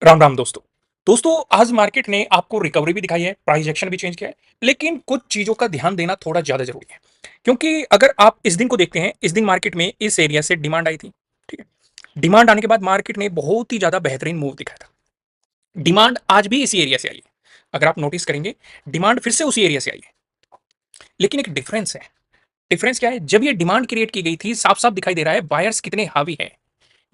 राम राम दोस्तों। आज मार्केट ने आपको रिकवरी भी दिखाई है, प्राइस एक्शन भी चेंज किया है, लेकिन कुछ चीजों का ध्यान देना थोड़ा ज्यादा जरूरी है। क्योंकि अगर आप इस दिन को देखते हैं, इस दिन मार्केट में इस एरिया से डिमांड आई थी। ठीक है। डिमांड आने के बाद मार्केट ने बहुत ही ज्यादा बेहतरीन मूव दिखाया था। डिमांड आज भी इसी एरिया से आई है। अगर आप नोटिस करेंगे, डिमांड फिर से उसी एरिया से आई है। लेकिन एक डिफरेंस है। डिफरेंस क्या है? जब ये डिमांड क्रिएट की गई थी, साफ साफ दिखाई दे रहा है बायर्स कितने हावी है।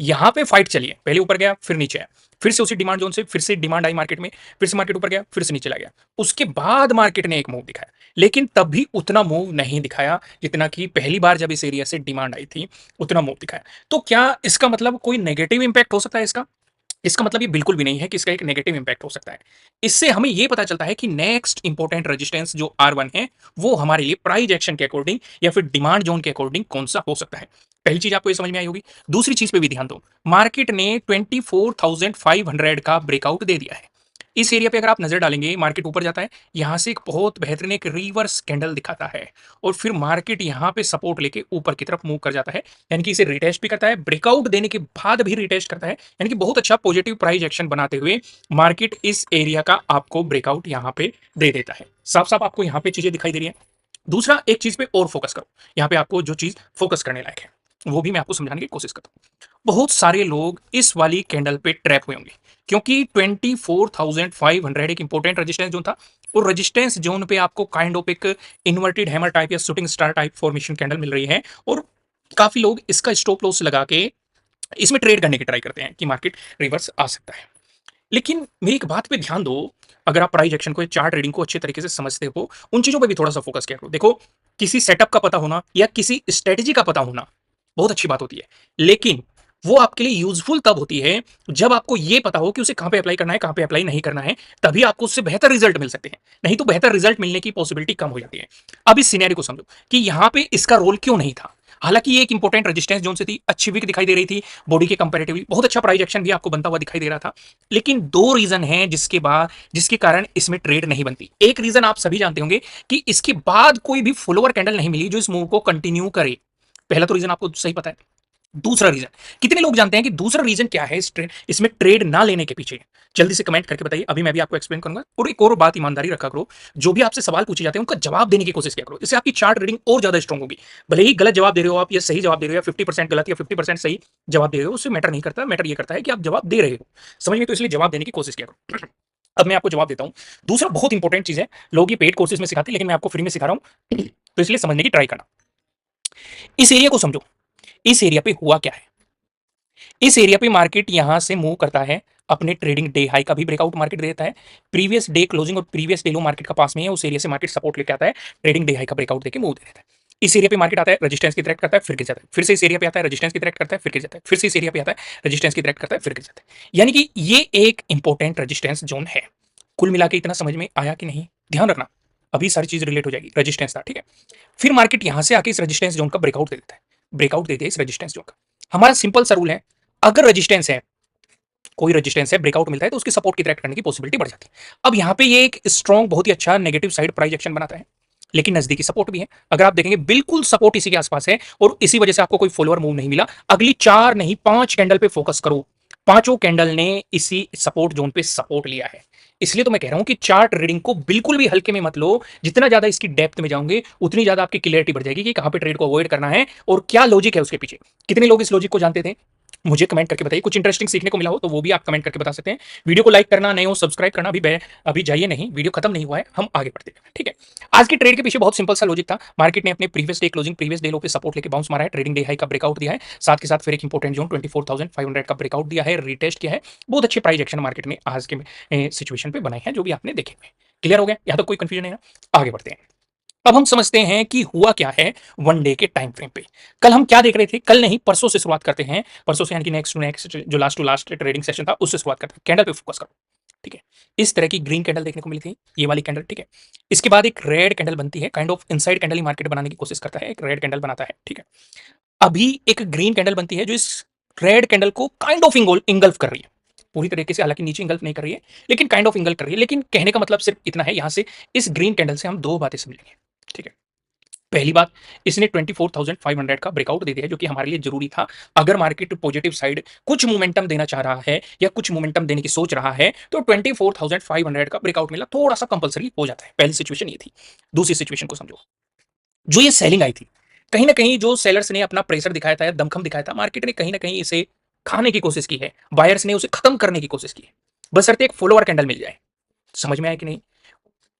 यहां पे फाइट चली है, पहले ऊपर गया फिर नीचे आया, फिर से उसी डिमांड जोन से फिर से डिमांड आई मार्केट में, फिर से मार्केट ऊपर गया फिर से नीचे चला गया। उसके बाद मार्केट ने एक मूव दिखाया, लेकिन तब भी उतना मूव नहीं दिखाया जितना कि पहली बार जब इस एरिया से डिमांड आई थी उतना मूव दिखाया। तो क्या इसका मतलब कोई नेगेटिव इंपैक्ट हो सकता है इसका? इसका मतलब ये बिल्कुल भी नहीं है कि इसका एक नेगेटिव इंपैक्ट हो सकता है। इससे हमें ये पता चलता है कि नेक्स्ट इंपॉर्टेंट रेजिस्टेंस जो R1 है, वो हमारे लिए प्राइस एक्शन के अकॉर्डिंग या फिर डिमांड जोन के अकॉर्डिंग कौन सा हो सकता है। पहली चीज आपको ये समझ में आई होगी। दूसरी चीज पे भी ध्यान दो। मार्केट ने 24,500 का ब्रेकआउट दे दिया है। इस एरिया पे अगर आप नजर डालेंगे, मार्केट ऊपर जाता है, यहां से एक बहुत बेहतरीन एक रिवर्स कैंडल दिखाता है और फिर मार्केट यहां पे सपोर्ट लेके ऊपर की तरफ मूव कर जाता है। यानी कि इसे रिटेस्ट भी करता है, ब्रेकआउट देने के बाद भी रिटेस्ट करता है। यानी कि बहुत अच्छा पॉजिटिव प्राइस एक्शन बनाते हुए मार्केट इस एरिया का आपको ब्रेकआउट यहां पे दे देता है। साफ साफ आपको यहां पे चीजें दिखाई दे रही है। दूसरा, एक चीज पे और फोकस करो। यहां पे आपको जो चीज फोकस करने लायक है वो भी मैं आपको समझाने की कोशिश करता हूं। बहुत सारे लोग इस वाली कैंडल पे ट्रैप हुए होंगे, क्योंकि 24,500 एक इंपॉर्टेंट रेजिस्टेंस जोन था। और रेजिस्टेंस जोन पे आपको काइंड ऑफ एक इन्वर्टेड हैमर टाइप या shooting star type formation candle मिल रही है। और काफी लोग इसका स्टॉप लॉस लगा के इसमें ट्रेड करने की ट्राई करते हैं कि मार्केट रिवर्स आ सकता है। लेकिन मेरी एक बात पे ध्यान दो। अगर आप प्राइस एक्शन को, चार्ट रीडिंग को अच्छे तरीके से समझते हो, उन चीजों पे भी थोड़ा सा फोकस किया करो। देखो, किसी सेटअप का पता होना या किसी स्ट्रेटेजी का पता होना बहुत अच्छी बात होती है, लेकिन वो आपके लिए यूजफुल तब होती है जब आपको ये पता हो कि उसे कहां पे अप्लाई करना है, कहां पे अप्लाई नहीं करना है। तभी आपको उससे बेहतर रिजल्ट मिल सकते हैं। नहीं तो बेहतर रिजल्ट मिलने की पॉसिबिलिटी कम हो जाती है। अब इस सिनेरियो को समझो कि यहां पे इसका रोल क्यों नहीं था। हालांकि ये एक इंपॉर्टेंट रेजिस्टेंस जोन से थी, अच्छी वीक दिखाई दे रही थी, बॉडी के कंपैरेटिवली बहुत अच्छा प्राइस एक्शन भी आपको बनता हुआ दिखाई दे रहा था। लेकिन दो रीजन है जिसके कारण इसमें ट्रेड नहीं बनती। एक रीजन आप सभी जानते होंगे कि इसके बाद कोई भी फॉलोअर कैंडल नहीं मिली जो इस मूव को कंटिन्यू करे। पहला तो रीजन आपको सही पता है। दूसरा रीजन, कितने लोग जानते हैं कि दूसरा रीजन क्या है इसमें ट्रेड ना लेने के पीछे? जल्दी से कमेंट करके बताइए, अभी मैं भी आपको एक्सप्लेन करूंगा। और एक और बात, ईमानदारी रखा करो। जो भी आपसे सवाल पूछे जाते हैं उनका जवाब देने की कोशिश किया करो। इससे आपकी चार्ट रीडिंग और ज्यादा स्ट्रांग होगी। भले ही गलत जवाब दे रहे हो आप या सही जवाब दे रहे हो, या 50% गलत या 50% सही जवाब दे रहे हो, उससे मैटर नहीं करता। मैटर ये करता है कि आप जवाब दे रहे हो, समझ में? तो इसलिए जवाब देने की कोशिश किया करो। अब मैं आपको जवाब देता हूं। दूसरा बहुत इंपॉर्टेंट चीज है, लोग ये पेड कोर्सेज में सिखाते हैं, लेकिन मैं आपको फ्री में सिखा रहा हूं, तो इसलिए समझने की ट्राई करना। इस एरिया को समझो। इस एरिया पे हुआ क्या है? इस एरिया पे मार्केट यहां से मूव करता है, अपने ट्रेडिंग डे हाई का भी ब्रेकआउट मार्केट दे देता है। प्रीवियस डे क्लोजिंग और प्रीवियस डे लो मार्केट का पास में है, उस एरिया से मार्केट सपोर्ट लेके आता है, ट्रेडिंग डे हाई का ब्रेकआउट देके मूव दे देता है। इस एरिया पे मार्केट आता है, रेजिस्टेंस की थ्रेट करता है, फिर गिर जाता है, फिर से इस एरिया पे आता है, रेजिस्टेंस की थ्रेट करता है, फिर गिर जाता है, फिर से इस एरिया पे आता है, रेजिस्टेंस की थ्रेट करता है, फिर गिर जाता है। यानी कि ये एक इंपॉर्टेंट रेजिस्टेंस जोन है। कुल मिला के इतना समझ में आया कि नहीं? ध्यान रखना, अभी सारी चीज रिलेट हो जाएगी। रेजिस्टेंस था, ठीक है। फिर मार्केट यहां से आके इस रेजिस्टेंस जोन का ब्रेकआउट दे देता है, ब्रेकआउट दे दिया इस रेजिस्टेंस जोन का। हमारा सिंपल सा रूल है, अगर रेजिस्टेंस है, कोई रेजिस्टेंस है, ब्रेकआउट मिलता है, तो उसकी सपोर्ट की ट्रैक करने की पॉसिबिलिटी बढ़ जाती है। अब यहां पे ये एक स्ट्रॉन्ग, बहुत ही अच्छा नेगेटिव साइड प्राइस एक्शन बनाता है, लेकिन नजदीकी सपोर्ट भी है। अगर आप देखेंगे, बिल्कुल सपोर्ट इसी के आसपास है, और इसी वजह से आपको कोई फॉलोअर मूव नहीं मिला। अगली 4 नहीं 5 कैंडल पे फोकस करो। पांचों कैंडल ने इसी सपोर्ट जोन पे सपोर्ट लिया है। इसलिए तो मैं कह रहा हूं कि चार्ट रीडिंग को बिल्कुल भी हल्के में मत लो। जितना ज्यादा इसकी डेप्थ में जाओगे, उतनी ज्यादा आपकी क्लियरिटी बढ़ जाएगी कि कहां पे ट्रेड को अवॉइड करना है और क्या लॉजिक है उसके पीछे। कितने लोग इस लॉजिक को जानते थे? मुझे कमेंट करके बताइए। कुछ इंटरेस्टिंग सीखने को मिला हो तो वो भी आप कमेंट करके बता सकते हैं। वीडियो को लाइक करना, नए हो सब्सक्राइब करना अभी जाइए नहीं, वीडियो खत्म नहीं हुआ है, हम आगे बढ़ते हैं, ठीक है। आज की ट्रेड के पीछे बहुत सिंपल सा लॉजिक था। मार्केट ने अपने previous day closing, previous day लो पे सपोर्ट लेके बाउंस मारा है, ट्रेडिंग डे हाई का ब्रेकआउट दिया है, साथ के साथ फिर एक इंपॉर्टेंट जोन 24,500 का ब्रेकआउट दिया है, रिटेस्ट किया है। बहुत अच्छे प्राइस एक्शन मार्केट में आज के सिचुएशन पे बनाए हैं, जो भी आपने देखे हुए। क्लियर हो गया? यहां तक कोई कंफ्यूजन नहीं है? आगे बढ़ते हैं। अब हम समझते हैं कि हुआ क्या है वन डे के टाइम फ्रेम पे। कल हम क्या देख रहे थे? कल नहीं, परसों से शुरुआत करते हैं। परसों से यानी कि नेक्स्ट टू नेक्स्ट जो last to last trading session था, उससे शुरुआत करते हैं। कैंडल पे फोकस करो, ठीक है। इस तरह की ग्रीन कैंडल देखने को मिली थी, ये वाली कैंडल, ठीक है। इसके बाद एक रेड कैंडल बनती है, kind of inside candle he market बनाने की कोशिश करता है, एक रेड कैंडल बनाता है, ठीक है। अभी एक ग्रीन कैंडल बनती है जो इस रेड कैंडल को काइंड ऑफ इंगल्फ कर रही है, पूरी तरीके से हालांकि नीचे इंगल्फ नहीं कर रही है, लेकिन काइंड ऑफ इंगल्फ कर रही है। लेकिन कहने का मतलब सिर्फ इतना है, यहां से इस ग्रीन कैंडल से हम दो बातें समझेंगे, ठीक है। पहली बात, इसने 24,500 का ब्रेकआउट दे दिया है, जो कि हमारे लिए जरूरी था। अगर मार्केट पॉजिटिव साइड कुछ मोमेंटम देना चाह रहा है या कुछ मोमेंटम देने की सोच रहा है, तो 24,500 का ब्रेकआउट मिला थोड़ा सा कंपलसरी हो जाता है। पहली सिचुएशन ये थी। दूसरी सिचुएशन को समझो। जो ये सेलिंग आई थी, कहीं ना कहीं जो सेलर्स ने अपना प्रेशर दिखाया था या दमखम दिखाया था, मार्केट ने कहीं ना कहीं इसे खाने की कोशिश की है, बायर्स ने उसे खत्म करने की कोशिश की है, बशर्ते एक फॉलोअर कैंडल मिल जाए। समझ में आया कि नहीं?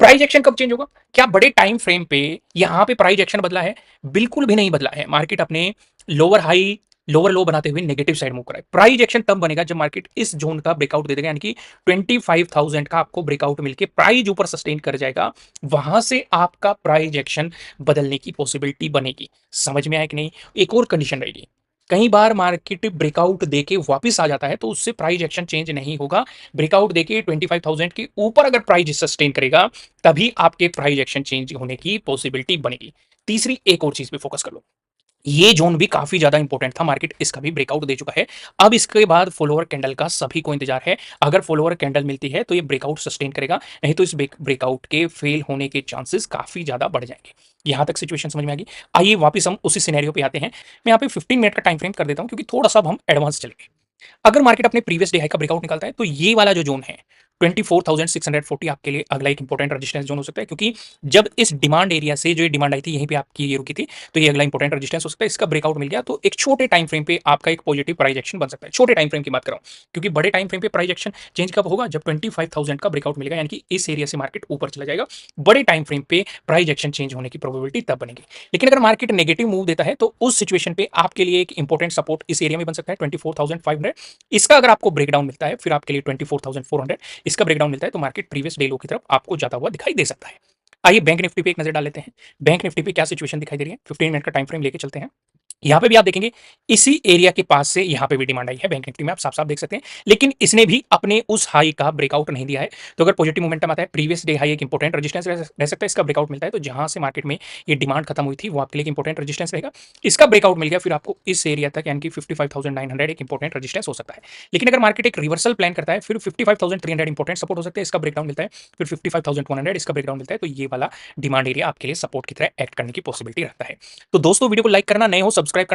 प्राइस एक्शन कब चेंज होगा? क्या बड़े टाइम फ्रेम पे यहां पे प्राइस एक्शन बदला है? बिल्कुल भी नहीं बदला है। मार्केट अपने लोअर हाई लोअर लो बनाते हुए नेगेटिव साइड मूव कर रहा है। प्राइस एक्शन तब बनेगा जब मार्केट इस जोन का ब्रेकआउट दे देगा, यानी कि 25,000 का आपको ब्रेकआउट मिलके प्राइस ऊपर सस्टेन कर जाएगा। वहां से आपका प्राइस एक्शन बदलने की पॉसिबिलिटी बनेगी। समझ में आया कि नहीं? एक और कंडीशन रहेगी, कई बार मार्केट ब्रेकआउट देके वापस आ जाता है तो उससे प्राइस एक्शन चेंज नहीं होगा। ब्रेकआउट देके 25,000 के ऊपर अगर प्राइस सस्टेन करेगा, तभी आपके प्राइस एक्शन चेंज होने की पॉसिबिलिटी बनेगी। तीसरी एक और चीज पे फोकस कर लो। ये जोन भी काफी ज्यादा इंपॉर्टेंट था, मार्केट इसका भी ब्रेकआउट दे चुका है। अब इसके बाद फॉलोअर कैंडल का सभी को इंतजार है। अगर फॉलोअर कैंडल मिलती है तो ये ब्रेकआउट सस्टेन करेगा, नहीं तो इस ब्रेकआउट के फेल होने के चांसेस काफी ज्यादा बढ़ जाएंगे। यहां तक सिचुएशन समझ में आ गई? आइए वापस हम उसी सिनेरियो पे आते हैं। मैं यहाँ पे 15 मिनट का टाइम फ्रेम कर देता हूं, क्योंकि थोड़ा सा अब हम एडवांस चलेंगे। अगर मार्केट अपने प्रीवियस डे हाई का ब्रेकआउट निकालता है, तो ये वाला जो जोन है 24,640 आपके लिए अगला एक इंपॉर्टेंट रेजिस्टेंस जोन हो सकता है, क्योंकि जब इस डिमांड एरिया से जो ये डिमांड आई थी यहीं पे आपकी ये रुकी थी, तो ये अगला इंपॉर्टेंट रेजिस्टेंस हो सकता है। इसका ब्रेकआउट मिल गया तो एक छोटे टाइम फ्रेम पे आपका एक पॉजिटिव प्राइस एक्शन बन सकता है। छोटे टाइम फ्रेम की बात कर रहा हूं, क्योंकि बड़े टाइम फ्रेम पे प्राइस एक्शन चेंज कब होगा? जब 25,000 का ब्रेकआउट मिलेगा, यानी कि इस एरिया से मार्केट ऊपर चला जाएगा। बड़े टाइम फ्रेम पे प्राइस एक्शन चेंज होने की प्रोबेबिलिटी तब बनेगी। लेकिन अगर मार्केट नेगेटिव मूव देता है, तो उस सिचुएशन पे आपके लिए एक इंपॉर्टेंट सपोर्ट इस एरिया में बन सकता है 24,500। इसका अगर आपको ब्रेकडाउन मिलता है, फिर आपके लिए 24,400। इसका ब्रेकडाउन मिलता है तो मार्केट प्रीवियस डे लो की तरफ आपको जाता हुआ दिखाई दे सकता है। आइए बैंक निफ्टी पे एक नजर डाल लेते हैं। बैंक निफ्टी पे क्या सिचुएशन दिखाई दे रही है? 15 मिनट का टाइम फ्रेम लेके चलते हैं। यहां पे भी आप देखेंगे इसी एरिया के पास से यहां पे भी डिमांड आई है बैंक निफ्टी में, आप साफ साफ देख सकते हैं। लेकिन इसने भी अपने उस हाई का ब्रेकआउट नहीं दिया है। तो अगर पॉजिटिव मोमेंटम आता है, प्रीवियस डे हाई एक इंपॉर्टेंट रेजिस्टेंस रह सकता है, इसका ब्रेकआउट मिलता है तो जहां से मार्केट में ये डिमांड खत्म हुई थी वो आपके लिए इंपॉर्टेंट रेजिस्टेंस रहेगा। इसका ब्रेकआउट मिल गया, फिर आपको इस एरिया तक यानी कि 55,900 एक इंपॉर्टेंट रेजिस्टेंस हो सकता है। लेकिन अगर मार्केट एक रिवर्सल प्लान करता है, फिर 55,300 इंपॉर्टेंट सपोर्ट हो सकता है, इसका ब्रेकडाउन मिलता है। फिर 55,100 इसका ब्रेकडाउन मिलता है, तो ये वाला डिमांड एरिया आपके लिए सपोर्ट की तरह एक्ट करने की पॉसिबिलिटी रखता है। तो दोस्तों वीडियो को लाइक करना, नए हो सब्सक्राइब करना।